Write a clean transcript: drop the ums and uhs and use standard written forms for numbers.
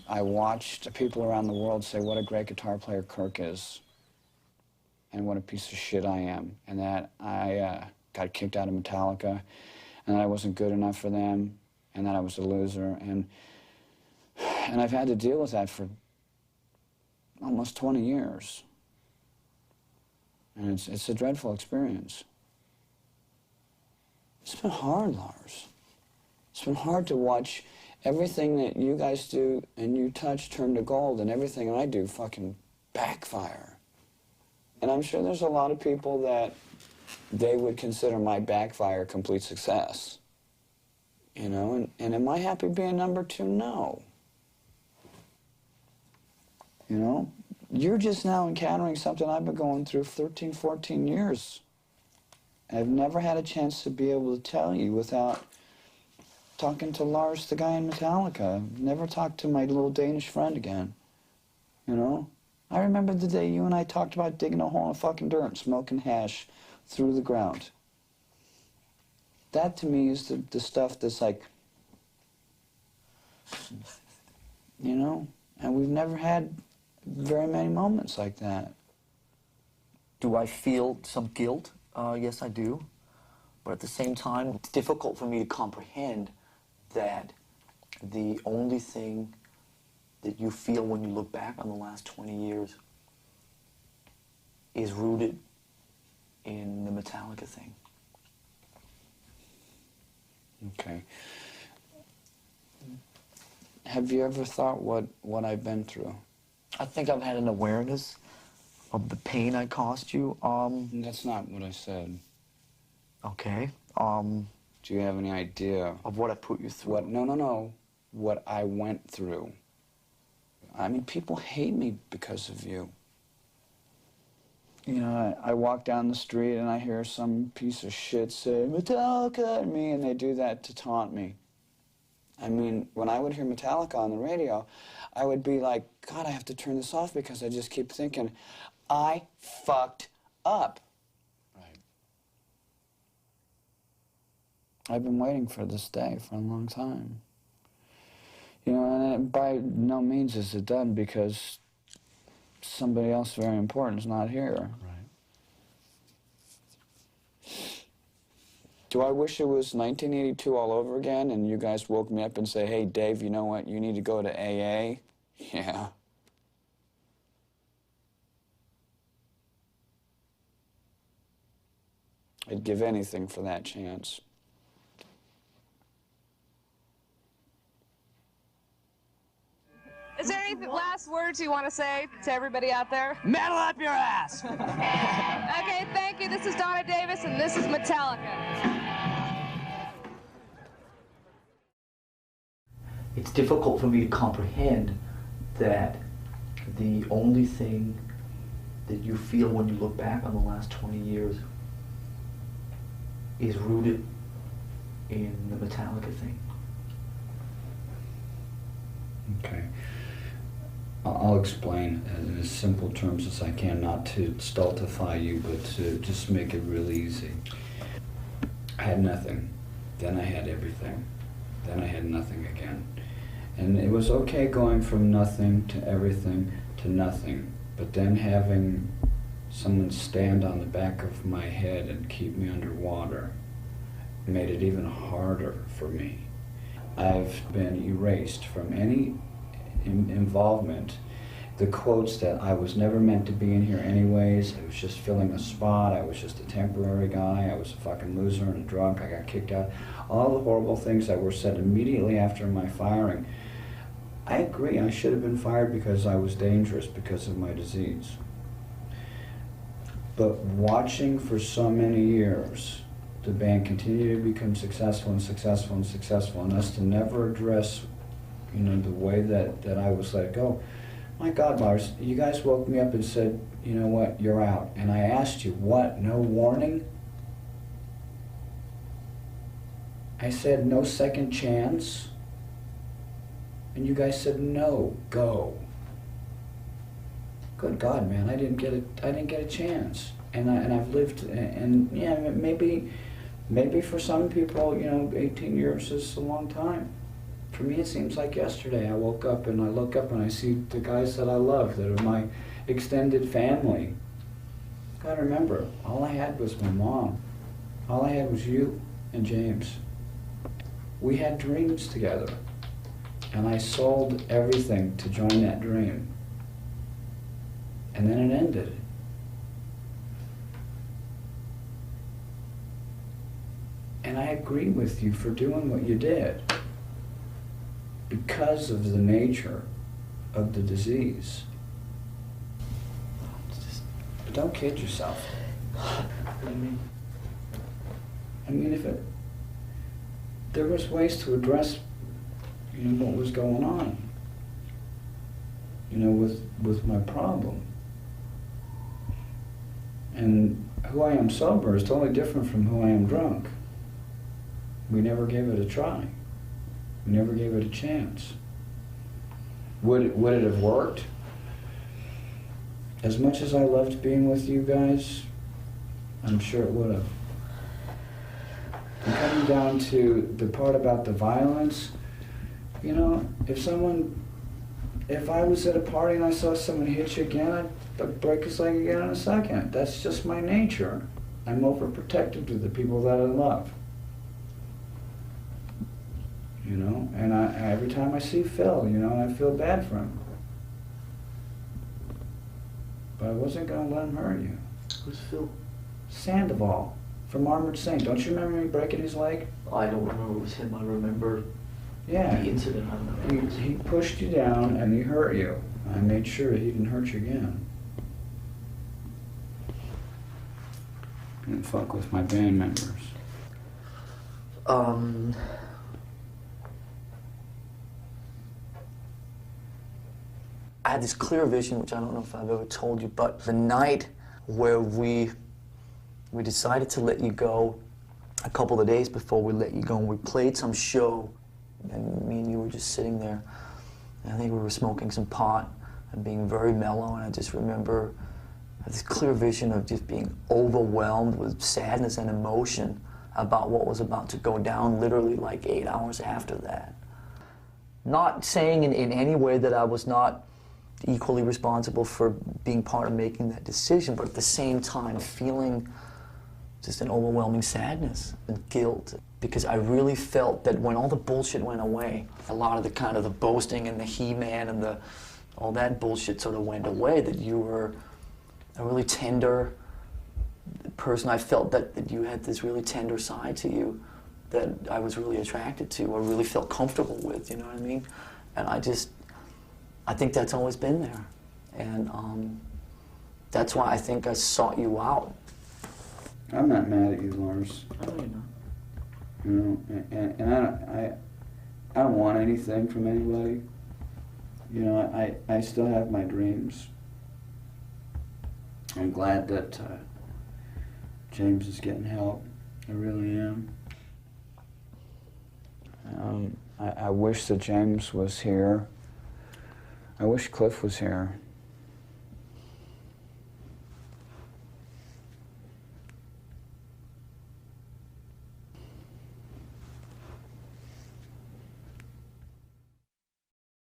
I watched people around the world say what a great guitar player Kirk is and what a piece of shit I am, and that I got kicked out of Metallica, and that I wasn't good enough for them, and that I was a loser, and I've had to deal with that for almost 20 years. And it's a dreadful experience. It's been hard, Lars. It's been hard to watch everything that you guys do and you touch turn to gold, and everything I do fucking backfire. And I'm sure there's a lot of people that they would consider my backfire a complete success. You know, and am I happy being number 2? No. You know? You're just now encountering something I've been going through 13, 14 years. I've never had a chance to be able to tell you without talking to Lars, the guy in Metallica. Never talked to my little Danish friend again. You know? I remember the day you and I talked about digging a hole in fucking dirt and smoking hash through the ground. That to me is the stuff that's like, you know? And we've never had very many moments like that. Do I feel some guilt? Yes, I do. But at the same time, it's difficult for me to comprehend that the only thing that you feel when you look back on the last 20 years is rooted in the Metallica thing. Okay. Have you ever thought what I've been through? I think I've had an awareness of the pain I caused you. That's not what I said. Okay. Do you have any idea of what I put you through? No. What I went through. I mean, people hate me because of you. You know, I walk down the street and I hear some piece of shit say, Metallica at me, and they do that to taunt me. I mean, when I would hear Metallica on the radio, I would be like, God, I have to turn this off because I just keep thinking, I fucked up. Right. I've been waiting for this day for a long time. You know, and by no means is it done because somebody else very important is not here. Right. Do I wish it was 1982 all over again and you guys woke me up and say, hey, Dave, you know what, you need to go to AA? Yeah. I'd give anything for that chance. Is there any last words you want to say to everybody out there? Metal up your ass! Okay, thank you. This is Donna Davis, and this is Metallica. It's difficult for me to comprehend that the only thing that you feel when you look back on the last 20 years is rooted in the Metallica thing. Okay. I'll explain in as simple terms as I can, not to stultify you, but to just make it real easy. I had nothing, then I had everything, then I had nothing again. And it was okay going from nothing to everything to nothing, but then having someone stand on the back of my head and keep me underwater made it even harder for me. I've been erased from any involvement. The quotes that I was never meant to be in here anyways, I was just filling a spot, I was just a temporary guy, I was a fucking loser and a drunk, I got kicked out. All the horrible things that were said immediately after my firing. I agree, I should have been fired because I was dangerous because of my disease. But watching for so many years, the band continue to become successful and successful and successful, and us to never address, you know, the way that I was let go. My God, Lars, you guys woke me up and said, you know what, you're out. And I asked you, what, no warning? I said, no second chance? And you guys said, no, go. Good God, man, I didn't get a chance. And I've lived, and yeah, maybe for some people, you know, 18 years is a long time. For me, it seems like yesterday. I woke up and I look up and I see the guys that I love, that are my extended family. Gotta remember, all I had was my mom. All I had was you and James. We had dreams together, and I sold everything to join that dream. And then it ended. And I agree with you for doing what you did because of the nature of the disease. But don't kid yourself. What do you mean? I mean, there was ways to address, what was going on, with my problem. And who I am sober is totally different from who I am drunk. We never gave it a try. We never gave it a chance. Would it have worked? As much as I loved being with you guys, I'm sure it would have. And coming down to the part about the violence, if I was at a party and I saw someone hit you again, I'd break his leg again in a second. That's just my nature. I'm overprotective to the people that I love. And every time I see Phil, I feel bad for him. But I wasn't going to let him hurt you. Who's Phil? Sandoval from Armored Saint. Don't you remember me breaking his leg? I don't remember it was him. I remember the incident. I remember. He pushed you down and he hurt you. I made sure he didn't hurt you again. Didn't fuck with my band members. I had this clear vision, which I don't know if I've ever told you, but the night where we decided to let you go, a couple of days before we let you go, and we played some show, and me and you were just sitting there, and I think we were smoking some pot and being very mellow, and I just remember I had this clear vision of just being overwhelmed with sadness and emotion about what was about to go down literally like 8 hours after that. Not saying in any way that I was not equally responsible for being part of making that decision, but at the same time feeling just an overwhelming sadness and guilt, because I really felt that when all the bullshit went away, a lot of the kind of the boasting and the he-man and all that bullshit sort of went away, that you were a really tender person. I felt that you had this really tender side to you that I was really attracted to, or really felt comfortable with, you know what I mean? And I think that's always been there. And that's why I think I sought you out. I'm not mad at you, Lars. I know you're not. And I don't want anything from anybody. I still have my dreams. I'm glad that James is getting help. I really am. I wish that James was here. I wish Cliff was here.